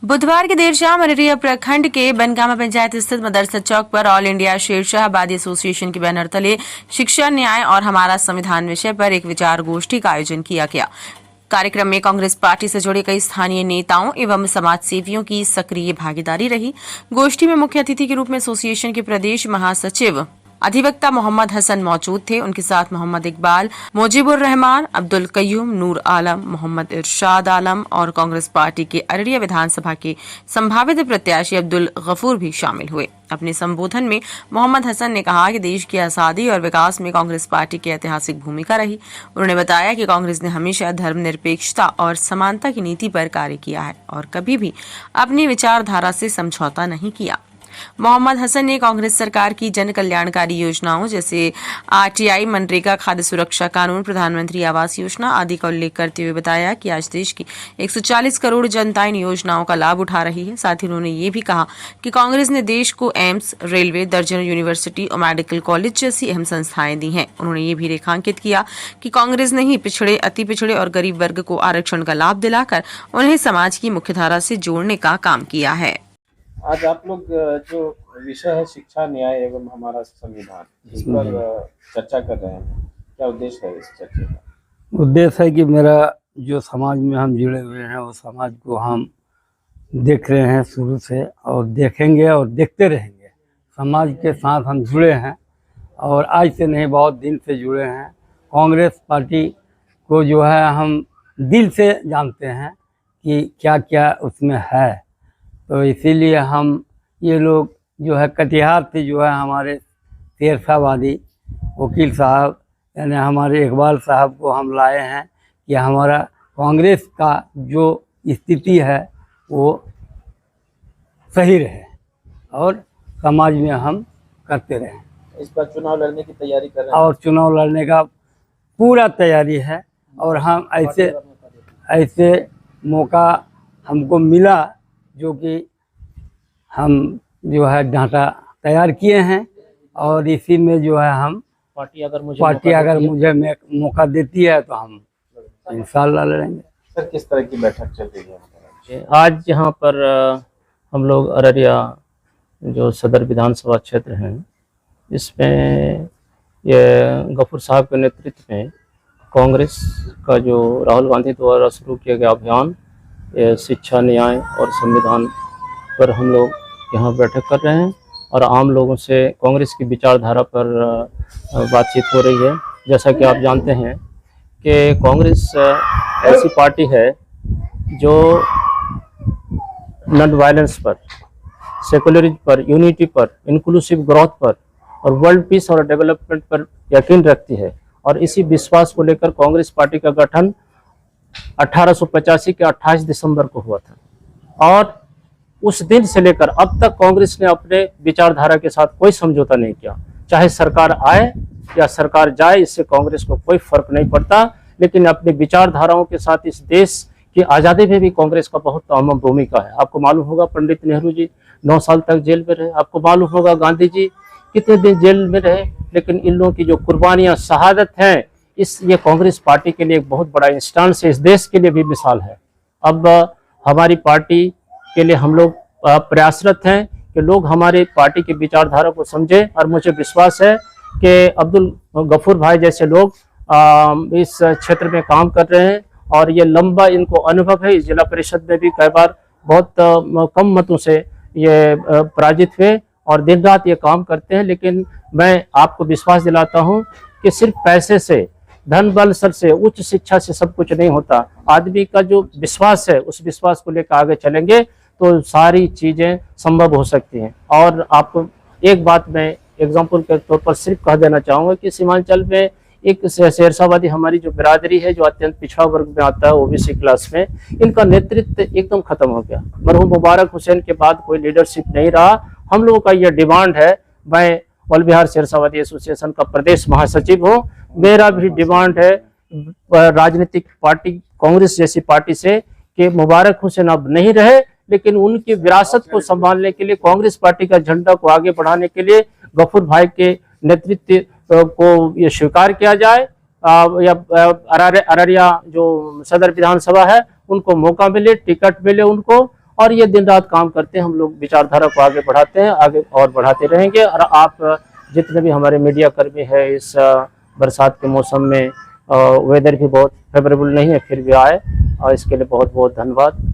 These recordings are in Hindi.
बुधवार की देर शाम अररिया प्रखंड के बनगामा पंचायत स्थित मदरसा चौक पर ऑल इंडिया शेरशाह आबादी एसोसिएशन के बैनर तले शिक्षा, न्याय और हमारा संविधान विषय पर एक विचार गोष्ठी का आयोजन किया गया। कार्यक्रम में कांग्रेस पार्टी से जुड़े कई स्थानीय नेताओं एवं समाज सेवियों की सक्रिय भागीदारी रही। गोष्ठी में मुख्य अतिथि के रूप में एसोसिएशन के प्रदेश महासचिव अधिवक्ता मोहम्मद हसन मौजूद थे। उनके साथ मोहम्मद इकबाल, मुजीबुर रहमान, अब्दुल कयूम, नूर आलम, मोहम्मद इरशाद आलम और कांग्रेस पार्टी के अररिया विधानसभा के संभावित प्रत्याशी अब्दुल गफूर भी शामिल हुए। अपने संबोधन में मोहम्मद हसन ने कहा कि देश की आजादी और विकास में कांग्रेस पार्टी की ऐतिहासिक भूमिका रही। उन्होंने बताया कि कांग्रेस ने हमेशा धर्मनिरपेक्षता और समानता की नीति पर कार्य किया है और कभी भी अपनी विचारधारा से समझौता नहीं किया। मोहम्मद हसन ने कांग्रेस सरकार की जन कल्याणकारी योजनाओं जैसे आरटीआई, मनरेगा, खाद्य सुरक्षा कानून, प्रधानमंत्री आवास योजना आदि का उल्लेख करते हुए बताया कि आज देश की 140 करोड़ जनता इन योजनाओं का लाभ उठा रही है। साथ ही उन्होंने ये भी कहा कि कांग्रेस ने देश को एम्स, रेलवे, दर्जनों यूनिवर्सिटी और मेडिकल कॉलेज जैसी अहम संस्थाएं दी हैं। उन्होंने ये भी रेखांकित किया कि कांग्रेस ने ही पिछड़े, अति पिछड़े और गरीब वर्ग को आरक्षण का लाभ दिलाकर उन्हें समाज की मुख्यधारा से जोड़ने का काम किया है। आज आप लोग जो विषय है शिक्षा, न्याय एवं हमारा संविधान, इस पर चर्चा कर रहे हैं, क्या उद्देश्य है इस चर्चा का? उद्देश्य है कि मेरा जो समाज में हम जुड़े हुए हैं वो समाज को हम देख रहे हैं शुरू से और देखेंगे और देखते रहेंगे। समाज के साथ हम जुड़े हैं और आज से नहीं, बहुत दिन से जुड़े हैं। कांग्रेस पार्टी को जो है हम दिल से जानते हैं कि क्या क्या उसमें है, तो इसीलिए हम ये लोग जो है कटिहार से जो है हमारे शेरशाहवादी वकील साहब यानी हमारे इकबाल साहब को हम लाए हैं कि हमारा कांग्रेस का जो स्थिति है वो सही रहे और समाज में हम करते रहें। इस पर चुनाव लड़ने की तैयारी कर रहे हैं और चुनाव लड़ने का पूरा तैयारी है और हम ऐसे मौका हमको मिला जो कि हम जो है ढांचा तैयार किए हैं और इसी में जो है हम पार्टी अगर मुझे मौका देती है तो हम इंशाल्लाह लड़ेंगे। सर, किस तरह की बैठक चल रही है? आज यहाँ पर हम लोग अररिया जो सदर विधानसभा क्षेत्र हैं, इसमें ये गफूर साहब के नेतृत्व में कांग्रेस का जो राहुल गांधी द्वारा शुरू किया गया अभियान शिक्षा, न्याय और संविधान पर हम लोग यहाँ बैठक कर रहे हैं और आम लोगों से कांग्रेस की विचारधारा पर बातचीत हो रही है। जैसा कि आप जानते हैं कि कांग्रेस ऐसी पार्टी है जो नॉन वायलेंस पर, सेकुलरिज्म पर, यूनिटी पर, इंक्लूसिव ग्रोथ पर और वर्ल्ड पीस और डेवलपमेंट पर यकीन रखती है और इसी विश्वास को लेकर कांग्रेस पार्टी का गठन 1885 के 28 दिसंबर को हुआ था और उस दिन से लेकर अब तक कांग्रेस ने अपने विचारधारा के साथ कोई समझौता नहीं किया। चाहे सरकार आए या सरकार जाए, इससे कांग्रेस को कोई फर्क नहीं पड़ता, लेकिन अपनी विचारधाराओं के साथ इस देश की आज़ादी में भी कांग्रेस का बहुत अहम भूमिका है। आपको मालूम होगा पंडित नेहरू जी 9 साल तक जेल में रहे, आपको मालूम होगा गांधी जी कितने दिन जेल में रहे, लेकिन इन लोगों की जो कुर्बानियाँ, शहादत हैं, ये कांग्रेस पार्टी के लिए एक बहुत बड़ा इंस्टेंस है, इस देश के लिए भी मिसाल है। अब हमारी पार्टी के लिए हम लोग प्रयासरत हैं कि लोग हमारी पार्टी की विचारधारा को समझें और मुझे विश्वास है कि अब्दुल गफूर भाई जैसे लोग इस क्षेत्र में काम कर रहे हैं और ये लंबा इनको अनुभव है। इस जिला परिषद में भी कई बार बहुत कम मतों से ये पराजित हुए और दिन रात ये काम करते हैं, लेकिन मैं आपको विश्वास दिलाता हूँ कि सिर्फ पैसे से, धन बल सर से, उच्च शिक्षा से सब कुछ नहीं होता। आदमी का जो विश्वास है उस विश्वास को लेकर आगे चलेंगे तो सारी चीज़ें संभव हो सकती हैं। और आपको एक बात मैं एग्जाम्पल के तौर पर सिर्फ कह देना चाहूँगा कि सीमांचल में एक शेरशाहवादी हमारी जो बिरादरी है जो अत्यंत पिछड़ा वर्ग में आता है, ओबीसी क्लास में, इनका नेतृत्व एकदम खत्म हो गया। मरहूम मुबारक हुसैन के बाद कोई लीडरशिप नहीं रहा। हम लोगों का यह डिमांड है, मैं ऑल बिहार शेरशाहवादी एसोसिएशन का प्रदेश महासचिव हूँ, मेरा भी डिमांड है राजनीतिक पार्टी कांग्रेस जैसी पार्टी से कि मुबारक हुसैन अब नहीं रहे, लेकिन उनकी विरासत को संभालने के लिए, कांग्रेस पार्टी का झंडा को आगे बढ़ाने के लिए गफूर भाई के नेतृत्व को ये स्वीकार किया जाए या अररिया जो सदर विधानसभा है उनको मौका मिले, टिकट मिले उनको और ये दिन रात काम करते हैं। हम लोग विचारधारा को आगे बढ़ाते हैं, आगे और बढ़ाते रहेंगे। और आप जितने भी हमारे मीडिया कर्मी है, इस बरसात के मौसम में वेदर भी बहुत फेवरेबल नहीं है, फिर भी आए, और इसके लिए बहुत बहुत धन्यवाद।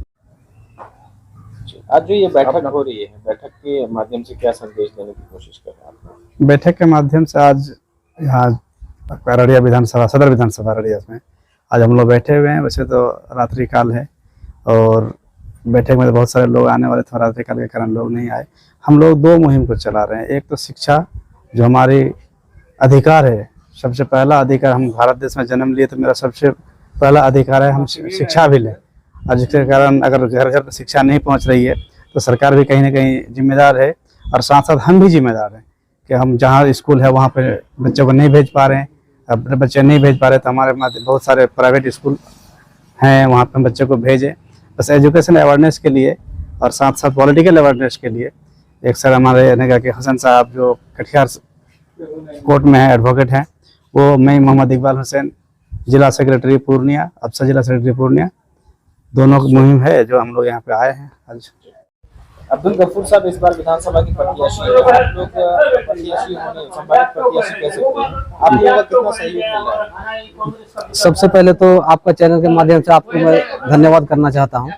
आज जो ये बैठक हो रही है, बैठक के माध्यम से क्या संदेश देने की कोशिश कर रहे हैं आप? बैठक के माध्यम से आज यहाँ अररिया विधानसभा, सदर विधानसभा अररिया में आज हम लोग बैठे हुए हैं। वैसे तो रात्रि काल है और बैठक में तो बहुत सारे लोग आने वाले थे, रात्रि काल के कारण लोग नहीं आए। हम लोग दो मुहिम को चला रहे हैं। एक तो शिक्षा, जो हमारी अधिकार है, सबसे पहला अधिकार, हम भारत देश में जन्म लिए तो मेरा सबसे पहला अधिकार है हम शिक्षा भी लें, और जिसके कारण अगर घर घर पर शिक्षा नहीं पहुंच रही है तो सरकार भी कहीं ना कहीं जिम्मेदार है, और साथ साथ हम भी जिम्मेदार हैं कि हम जहां स्कूल है वहां पे बच्चों को नहीं भेज पा रहे हैं। अपने बच्चे नहीं भेज पा रहे तो हमारे बहुत सारे प्राइवेट स्कूल हैं, वहाँ पे हम बच्चों को भेजें। बस एजुकेशन अवेयरनेस के लिए और साथ साथ पॉलिटिकल अवेयरनेस के लिए एक सर हमारे नगर के हसन साहब जो कटिहार कोर्ट में है, एडवोकेट हैं, वो मैं मोहम्मद इकबाल हुसैन, जिला सेक्रेटरी पूर्णिया, अफसर जिला सेक्रेटरी पूर्णिया, दोनों की मुहिम है जो हम लोग यहाँ पे आए हैं आज। अब्दुल गफूर साहब इस बार विधानसभा की प्रत्याशी हैं। आप लोग प्रत्याशी होने, संभावित प्रत्याशी कह सकते हैं, आप लोगों का कितना सहयोग मिल रहा है? सबसे पहले तो आपका चैनल के माध्यम से आपको मैं धन्यवाद करना चाहता हूं,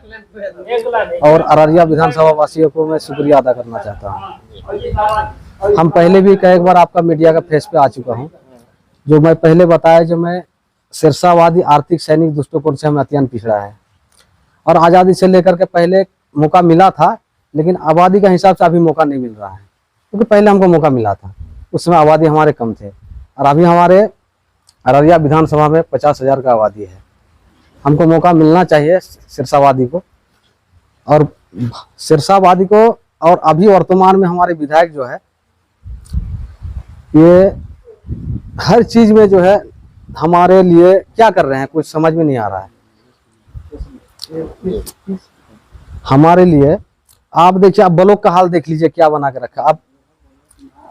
और अररिया विधानसभा वासियों को मैं शुक्रिया अदा करना चाहता हूं। हम पहले भी कई बार आपका मीडिया का फेस पे आ चुका हूं। जो मैं पहले बताया, जो मैं सिरसावादी आर्थिक सैनिक दृष्टिकोण से हमें अत्यंत पिछड़ा है, और आज़ादी से लेकर के पहले मौका मिला था, लेकिन आबादी का हिसाब से अभी मौका नहीं मिल रहा है, क्योंकि पहले हमको मौका मिला था, उस समय आबादी हमारे कम थे, और अभी हमारे अररिया विधानसभा में 50,000 का आबादी है। हमको मौका मिलना चाहिए सिरसावादी को, और सिरसावादी को। और अभी वर्तमान में हमारे विधायक जो है, ये हर चीज में जो है हमारे लिए क्या कर रहे हैं कुछ समझ में नहीं आ रहा है। हमारे लिए आप देखिए, आप ब्लॉक का हाल देख लीजिए क्या बना के रखा है।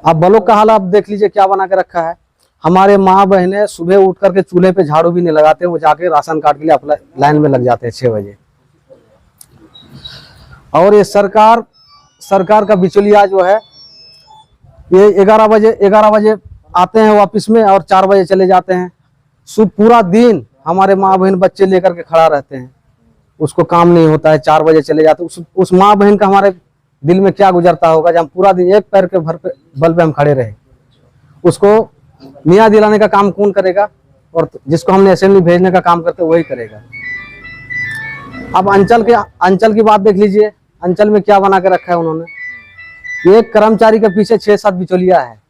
आप ब्लॉक का हाल आप देख लीजिए क्या बना के रखा है। हमारे माँ बहनें सुबह उठ करके चूल्हे पे झाड़ू भी नहीं लगाते, वो जाके राशन कार्ड के लिए अपना लाइन में लग जाते हैं 6 बजे। और ये सरकार का बिचौलिया जो है, ये 11 बजे आते हैं वापिस में, और 4 बजे चले जाते हैं। पूरा दिन हमारे माँ बहन बच्चे लेकर के खड़ा रहते हैं, उसको काम नहीं होता है, 4 बजे चले जाते। उस माँ बहन का हमारे दिल में क्या गुजरता होगा, जब हम पूरा दिन एक पैर के बल पे हम खड़े रहे। उसको न्याय दिलाने का काम कौन करेगा, और जिसको हमने असेंबली भेजने का काम करते वही करेगा। अब अंचल की बात देख लीजिए, अंचल में क्या बना के रखा है उन्होंने। एक कर्मचारी के पीछे 6-7 बिचौलिया है।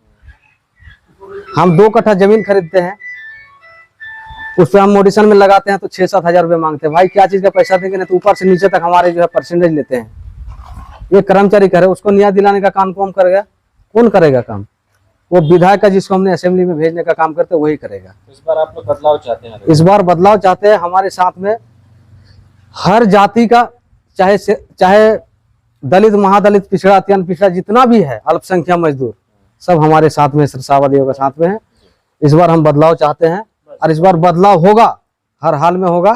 हम 2 कट्ठा जमीन खरीदते हैं, उस पर हम मोडिशन में लगाते हैं तो 6-7 हजार रुपये मांगते हैं। भाई क्या चीज का पैसा देंगे, नहीं तो ऊपर से नीचे तक हमारे जो है परसेंटेज लेते हैं। ये कर्मचारी करे, उसको न्याय दिलाने का काम कौन करेगा काम? वो विधायक का, जिसको हमने असेंबली में भेजने का काम करते वही करेगा। इस बार आप लोग बदलाव चाहते हैं? इस बार बदलाव चाहते हैं। हमारे साथ में हर जाति का, चाहे दलित, महादलित, पिछड़ा, अत्यंत पिछड़ा, जितना भी है, अल्पसंख्यक मजदूर, सब हमारे साथ में, सिरसावादियों के साथ में है। इस बार हम बदलाव चाहते हैं, और इस बार बदलाव होगा, हर हाल में होगा।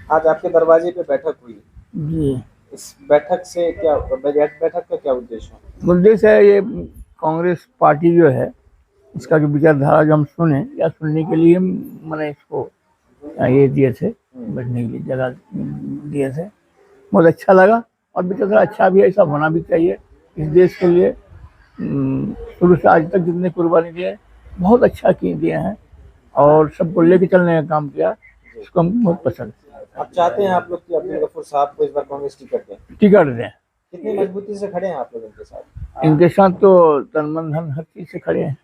आज आपके दरवाजे पे बैठक हुई जी, इस बैठक से क्या, बैठक का क्या उद्देश्य है? उद्देश्य है ये कांग्रेस पार्टी जो है, इसका जो विचारधारा जो हम सुने, या सुनने के लिए मैंने इसको ये दिए थे, बैठने के लिए जगह दिए थे। बहुत अच्छा लगा, और विचारधारा अच्छा भी है, ऐसा होना भी चाहिए इस देश के लिए। शुरू से आज तक जितने कुर्बानी दिए बहुत अच्छा दिए हैं, और सबको लेके चलने का काम किया, इसको हमको बहुत पसंद है। आप चाहते हैं आप लोग कि अब्दुल गफूर साहब को इस बार कांग्रेस टिकट दें? टिकट दें। कितनी मजबूती से खड़े हैं आप लोग इनके साथ? इनके साथ तो तन मन धन हर चीज से खड़े हैं।